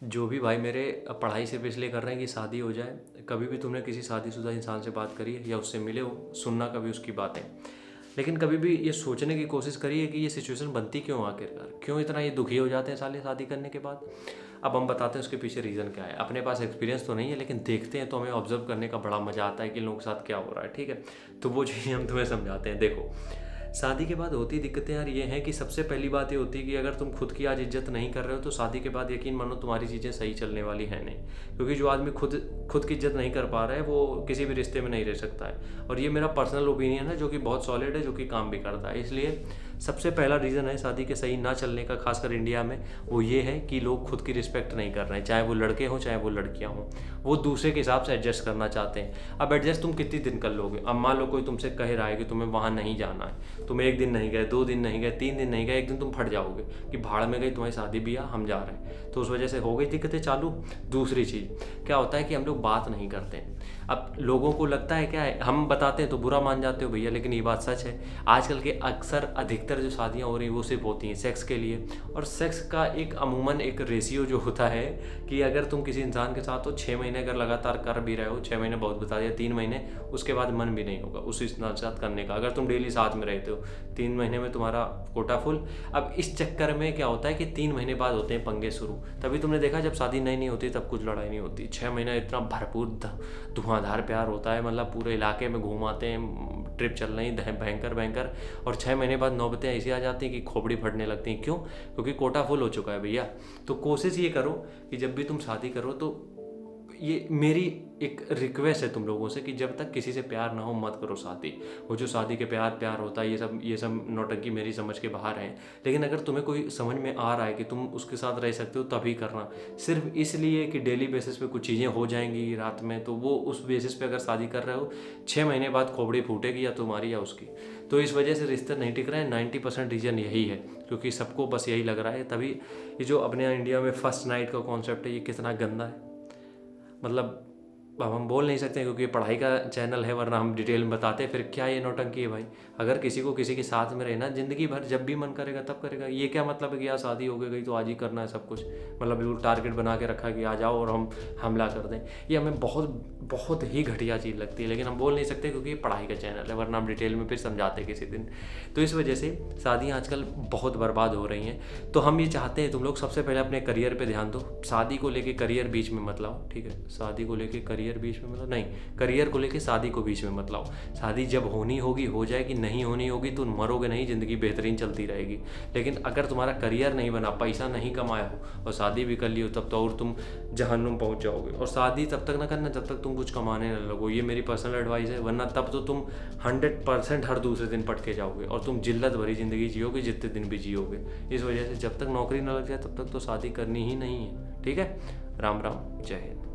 जो भी भाई मेरे पढ़ाई सिर्फ इसलिए कर रहे हैं कि शादी हो जाए, कभी भी तुमने किसी शादीशुदा इंसान से बात करी है या उससे मिले हो, सुनना कभी उसकी बातें, लेकिन कभी भी ये सोचने की कोशिश करी है कि ये सिचुएशन बनती क्यों आखिरकार, क्यों इतना ये दुखी हो जाते हैं साले शादी करने के बाद। अब हम बताते हैं उसके पीछे रीज़न क्या है। अपने पास एक्सपीरियंस तो नहीं है, लेकिन देखते हैं तो हमें ऑब्जर्व करने का बड़ा मज़ा आता है कि लोगों के साथ क्या हो रहा है, ठीक है। तो वो चीज़ें हम तुम्हें समझाते हैं। देखो, शादी के बाद होती दिक्कतें यार ये हैं कि सबसे पहली बात ये होती है कि अगर तुम खुद की आज इज्जत नहीं कर रहे हो तो शादी के बाद यकीन मानो तुम्हारी चीज़ें सही चलने वाली हैं नहीं। क्योंकि जो आदमी खुद खुद की इज्जत नहीं कर पा रहा है वो किसी भी रिश्ते में नहीं रह सकता है। और ये मेरा पर्सनल ओपिनियन है जो कि बहुत सॉलिड है, जो कि काम भी करता है। इसलिए सबसे पहला रीज़न है शादी के सही ना चलने का, खासकर इंडिया में, वो ये है कि लोग खुद की रिस्पेक्ट नहीं कर रहे हैं। चाहे वो लड़के हों चाहे वो लड़कियां हों, वो दूसरे के हिसाब से एडजस्ट करना चाहते हैं। अब एडजस्ट तुम कितनी दिन कर लोगे। अब मान लो कोई तुमसे कह रहा है कि तुम्हें वहाँ नहीं जाना है, तुम एक दिन नहीं गए, 2 दिन नहीं गए, 3 दिन नहीं गए, एक दिन तुम फट जाओगे कि भाड़ में गई तुम्हारी शादी भी आ, हम जा रहे हैं। तो उस वजह से हो गई दिक्कतें चालू। दूसरी चीज़ क्या होता है कि हम लोग बात नहीं करते हैं। अब लोगों को लगता है क्या है, हम बताते हैं तो बुरा मान जाते हो भैया, लेकिन ये बात सच है। आजकल के अक्सर अधिकतर जो शादियाँ हो रही हैं वो सिर्फ होती हैं सेक्स के लिए। और सेक्स का एक अमूमन एक रेशियो जो होता है कि अगर तुम किसी इंसान के साथ हो 6 महीने अगर लगातार कर भी रहे हो, 6 महीने बहुत बता दिया, 3 महीने उसके बाद मन भी नहीं होगा उस इंसान के साथ करने का। अगर तुम डेली साथ में रहते हो 3 महीने में तुम्हारा कोटा फुल। अब इस चक्कर में क्या होता है कि 3 महीने बाद होते हैं पंगे शुरू। तभी तुमने देखा जब शादी नई नहीं होती तब कुछ लड़ाई नहीं होती। 6 महीना इतना भरपूर धुआंधार प्यार होता है, मतलब पूरे इलाके में घूमाते हैं, ट्रिप चल रही भयंकर भयंकर। और 6 महीने बाद नौबतें ऐसी आ जाती हैं कि खोपड़ी फटने लगती हैं। क्यों? क्योंकि कोटा फुल हो चुका है भैया। तो कोशिश ये करो कि जब भी तुम शादी करो तो ये मेरी एक रिक्वेस्ट है तुम लोगों से कि जब तक किसी से प्यार ना हो मत करो शादी। वो जो शादी के प्यार होता है ये सब नौटंकी मेरी समझ के बाहर है। लेकिन अगर तुम्हें कोई समझ में आ रहा है कि तुम उसके साथ रह सकते हो तभी करना। सिर्फ इसलिए कि डेली बेसिस पे कुछ चीज़ें हो जाएंगी रात में, तो वो उस बेसिस पे अगर शादी कर रहे हो 6 महीने बाद खोपड़ी फूटेगी, या तुम्हारी या उसकी। तो इस वजह से रिश्ते नहीं टिक रहे हैं। 90% रीज़न यही है, क्योंकि सबको बस यही लग रहा है। तभी ये जो अपने यहाँ इंडिया में फर्स्ट नाइट का कॉन्सेप्ट है ये कितना गंदा है। मतलब अब हम बोल नहीं सकते क्योंकि पढ़ाई का चैनल है, वरना हम डिटेल में बताते फिर क्या ये नौटंकी है भाई। अगर किसी को किसी के साथ में रहना ज़िंदगी भर, जब भी मन करेगा तब करेगा। ये क्या मतलब है कि यार शादी हो गई तो आज ही करना है सब कुछ, मतलब बिल्कुल टारगेट बना के रखा है कि आ जाओ और हम हमला कर दें। ये हमें बहुत बहुत ही घटिया चीज़ लगती है, लेकिन हम बोल नहीं सकते क्योंकि ये पढ़ाई का चैनल है, वरना हम डिटेल में फिर समझाते किसी दिन। तो इस वजह से शादियाँ आजकल बहुत बर्बाद हो रही हैं। तो हम ये चाहते हैं तुम लोग सबसे पहले अपने करियर पे ध्यान दो। शादी को लेके करियर बीच में मत लाओ, ठीक है। शादी को लेके करियर बीच में मतलब नहीं, करियर को लेके शादी को बीच में मत लाओ। शादी जब होनी होगी हो जाएगी, नहीं होनी होगी तो मरोगे नहीं, ज़िंदगी बेहतरीन चलती रहेगी। लेकिन अगर तुम्हारा करियर नहीं बना, पैसा नहीं कमाया हो और शादी भी कर ली हो, तब तो और तुम जहन्नुम पहुंच जाओगे। और शादी तब तक ना करना जब तक तुम कुछ कमाने ना लगो, ये मेरी पर्सनल एडवाइस है। वरना तब तो तुम 100% हर दूसरे दिन पटके जाओगे और तुम जिल्लत भरी ज़िंदगी जियोगे जितने दिन भी जियोगे। इस वजह से जब तक नौकरी ना लग जाए तब तक तो शादी करनी ही नहीं है, ठीक है। राम राम, जय हिंद।